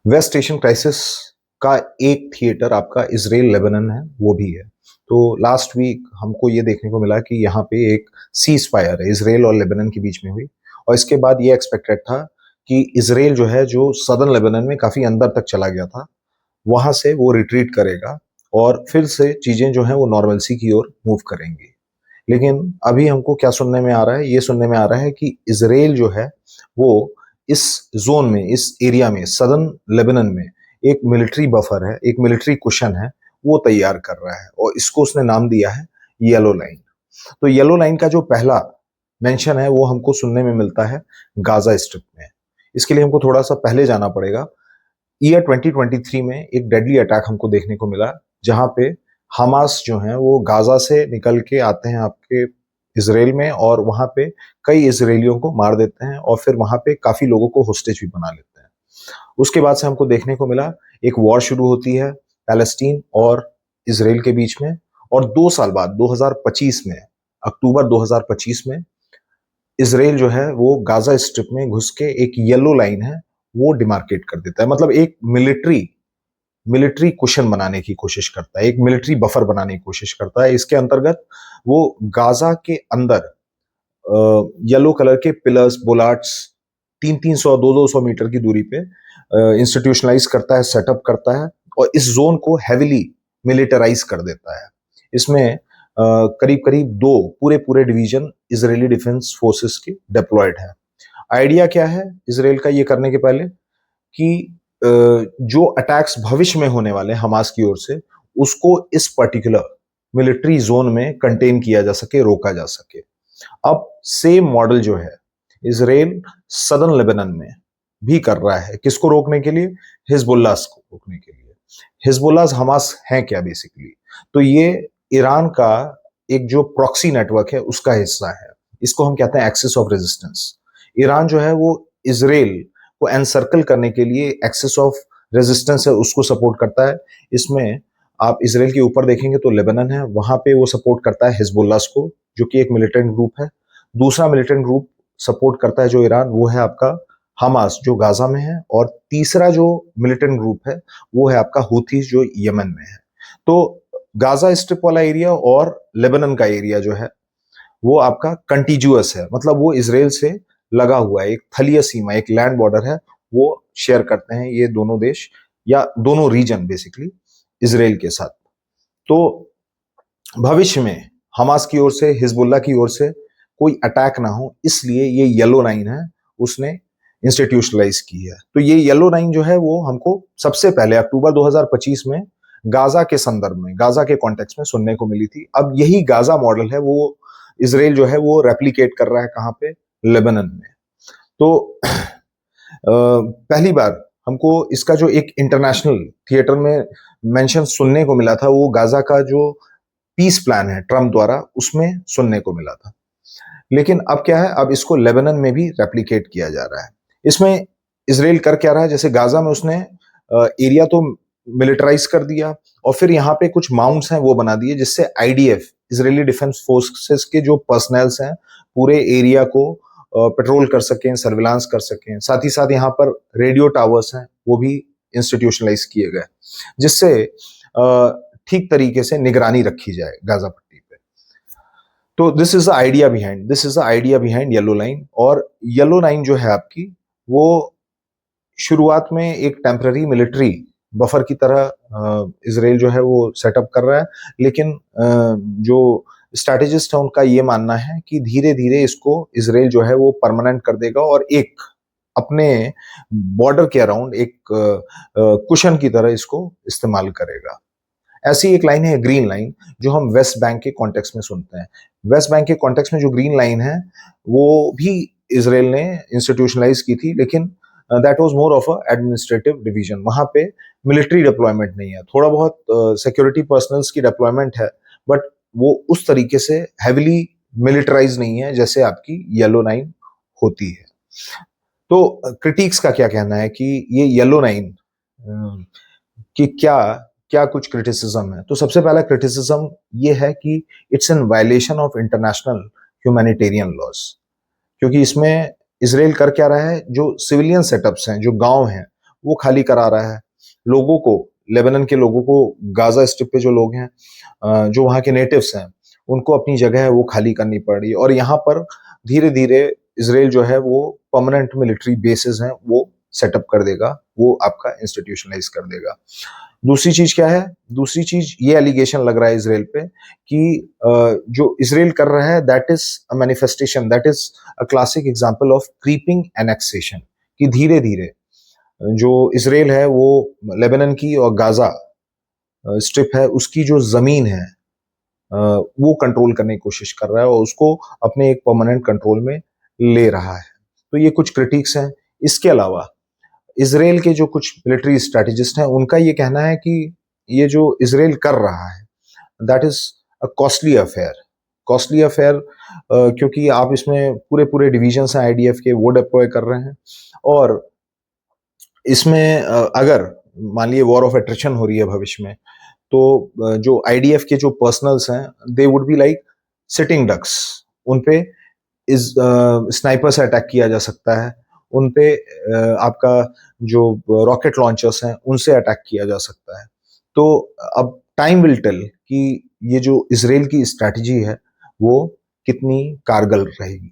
Waste Asian crisis का एक theatre आपका इजराइल लेबनान है, वो भी है। तो लास्ट वीक हमको ये देखने को मिला कि यहाँ पे एक सीज फायर है इजराइल और लेबनान के बीच में हुई, और इसके बाद ये एक्सपेक्टेड था कि इजराइल जो है, जो सदर्न लेबनान में काफी अंदर तक चला गया था, वहां से वो रिट्रीट करेगा और फिर से चीजें जो है वो नॉर्मलसी की ओर मूव करेंगी। लेकिन अभी हमको क्या सुनने में आ रहा है, ये सुनने में आ रहा है कि इजराइल जो है वो इस जोन में, इस एरिया में, सदर्न लेबनान में एक मिलिट्री बफर है, एक मिलिट्री कुशन है, वो तैयार कर रहा है, और इसको उसने नाम दिया है येलो लाइन। तो येलो लाइन का जो पहला मेंशन है वो हमको सुनने में मिलता है गाजा स्ट्रिप में। इसके लिए हमको थोड़ा सा पहले जाना पड़ेगा। ईयर 2023 में एक डेडली अटैक हमको देखने को मिला, जहां पे हमास जो है वो गाजा से निकल के आते हैं आपके इसराइल में, और वहां पे कई इसराइलियों को मार देते हैं, और फिर वहां पे काफी लोगों को होस्टेज भी बना लेते हैं। उसके बाद से हमको देखने को मिला एक वॉर शुरू होती है पैलेस्टीन और इसराइल के बीच में, और 2 साल बाद 2025 में, अक्टूबर 2025 में, इसराइल जो है वो गाजा स्ट्रिप में घुस के एक येलो लाइन है वो डिमार्केट कर देता है। मतलब एक मिलिट्री मिलिट्री कुशन बनाने की कोशिश करता है, एक मिलिट्री बफर बनाने की कोशिश करता है। इसके अंतर्गत वो गाजा के अंदर येलो कलर के पिलर्स, बोलार्ट्स 300-300, 200-200 मीटर की दूरी पे इंस्टीट्यूशनलाइज करता है, सेटअप करता है, और इस जोन को हैविली मिलिटराइज कर देता है। इसमें करीब करीब 2 पूरे पूरे डिवीजन इजरायली डिफेंस फोर्सेस की डिप्लॉयड है। आइडिया क्या है इसराइल का ये करने के पहले, कि जो अटैक्स भविष्य में होने वाले हमास की ओर से, उसको इस पर्टिकुलर मिलिट्री जोन में कंटेन किया जा सके, रोका जा सके। अब सेम मॉडल जो है इसराइल सदर्न लेबनान में भी कर रहा है, किसको रोकने के लिए? हिजबुल्लाह को रोकने के लिए। हिजबुल्लाह हमास है क्या बेसिकली? तो ये ईरान का एक जो प्रॉक्सी नेटवर्क है उसका हिस्सा है। इसको हम कहते हैं एक्सिस ऑफ रेजिस्टेंस। ईरान जो है वो इसराइल को एनसर्कल करने के लिए एक्सिस ऑफ रेजिस्टेंस है उसको सपोर्ट करता है। इसमें आप इसराइल के ऊपर देखेंगे तो लेबनान है, वहां पे वो सपोर्ट करता है हिजबुल्लाह को, जो कि एक मिलिटेंट ग्रुप है। दूसरा मिलिटेंट ग्रुप सपोर्ट करता है जो ईरान, वो है आपका हमास जो गाजा में है, और तीसरा जो मिलिटेंट ग्रुप है वो है आपका हूथीज जो यमन में है। तो गाजा स्ट्रिप वाला एरिया और लेबनान का एरिया जो है वो आपका कंटिजुअस है, मतलब वो इसराइल से लगा हुआ है, एक थलीय सीमा, एक लैंड बॉर्डर है, वो शेयर करते हैं ये दोनों देश, या दोनों रीजन बेसिकली इसराइल के साथ। तो भविष्य में हमास की ओर से, हिजबुल्लाह की ओर से कोई अटैक ना हो, इसलिए ये येलो लाइन है उसने इंस्टीट्यूशनलाइज की है। तो ये येलो लाइन जो है वो हमको सबसे पहले अक्टूबर 2025 में गाजा के संदर्भ में, गाजा के कॉन्टेक्स्ट में सुनने को मिली थी। अब यही गाजा मॉडल है वो इसराइल जो है वो रेप्लिकेट कर रहा है कहां पे? लेबनान में। तो पहली बार हमको इसका जो एक इंटरनेशनल थिएटर में मेंशन सुनने को मिला था, वो गाजा का जो पीस प्लान है ट्रम्प द्वारा, उसमें सुनने को मिला था। लेकिन अब क्या है, अब इसको लेबनान में भी रेप्लिकेट किया जा रहा है। इसमें इसराइल कर क्या रहा है, जैसे गाजा में उसने एरिया तो मिलिटराइज कर दिया, और फिर यहाँ पे कुछ माउंट्स हैं वो बना दिए, जिससे आईडीएफ, इसराइली डिफेंस फोर्सेस के जो पर्सनल्स हैं पूरे एरिया को पेट्रोल कर सकें, सर्विलांस कर सकें। साथ ही साथ यहाँ पर रेडियो टावर्स हैं वो भी इंस्टीट्यूशनलाइज किए गए, जिससे ठीक तरीके से निगरानी रखी जाए गाजा पट्टी पे। तो this is the idea behind yellow line. और येलो लाइन जो है आपकी, वो शुरुआत में एक टेम्पररी मिलिट्री बफर की तरह इसराइल जो है वो सेटअप कर रहा है, लेकिन जो स्ट्रैटेजिस्ट है उनका ये मानना है कि धीरे धीरे इसको इसराइल जो है वो परमानेंट कर देगा, और एक अपने बॉर्डर के अराउंड एक कुशन की तरह इसको इस्तेमाल करेगा। ऐसी एक लाइन है ग्रीन लाइन, जो हम वेस्ट बैंक के कॉन्टेक्स्ट में सुनते हैं। वेस्ट बैंक के कॉन्टेक्स्ट में जो ग्रीन लाइन है वो भी इसराइल ने इंस्टीट्यूशनलाइज की थी, लेकिन that was more of a administrative division. वहां पे मिलिट्री डिप्लॉयमेंट नहीं है, थोड़ा बहुत सिक्योरिटी पर्सनल्स की डिप्लॉयमेंट है, बट वो उस तरीके से हैविली मिलिटराइज नहीं है जैसे आपकी येलो लाइन होती है। तो क्रिटिक्स का क्या कहना है कि ये येलो लाइन कि क्या क्या कुछ क्रिटिसिज्म है? तो सबसे पहला क्रिटिसिज्म ये है कि it's an violation of international humanitarian laws, क्योंकि इसमें इसराइल कर क्या रहा है, जो सिविलियन सेटअप्स हैं, जो गांव हैं, वो खाली करा रहा है। लोगों को, लेबनान के लोगों को, गाजा स्ट्रिप पे जो लोग हैं, जो वहाँ के नेटिव्स हैं, उनको अपनी जगह है वो खाली करनी पड़ रही है। और यहाँ पर धीरे धीरे इसराइल जो है वो परमानेंट मिलिट्री बेसिस हैं वो सेटअप कर देगा, वो आपका इंस्टीट्यूशनलाइज कर देगा। दूसरी चीज क्या है? दूसरी चीज ये एलिगेशन लग रहा है इसराइल पे कि जो इसराइल कर रहा है that is a manifestation, that is a classic example of creeping annexation, कि धीरे धीरे जो इसराइल है वो लेबनान की और गाजा स्ट्रिप है उसकी जो जमीन है वो कंट्रोल करने की कोशिश कर रहा है और उसको अपने एक परमानेंट कंट्रोल में ले रहा है। तो ये कुछ क्रिटिक्स हैं। इसके अलावा इसराइल के जो कुछ मिलिट्री स्ट्रेटेजिस्ट हैं उनका ये कहना है कि ये जो इसराइल कर रहा है that is a costly affair. Costly affair क्योंकि आप इसमें पूरे पूरे डिवीजन हैं आईडीएफ के, वो डिप्लॉय कर रहे हैं। और इसमें अगर मान लिए वॉर ऑफ एट्रिशन हो रही है भविष्य में, तो जो आईडीएफ के जो पर्सनल्स हैं they would be like sitting ducks. उनपे इस स्नाइपर से अटैक किया जा सकता है, उनपे आपका जो रॉकेट लॉन्चर्स हैं उनसे अटैक किया जा सकता है। तो अब टाइम विल टेल कि ये जो इसराइल की स्ट्रैटेजी है वो कितनी कारगर रहेगी।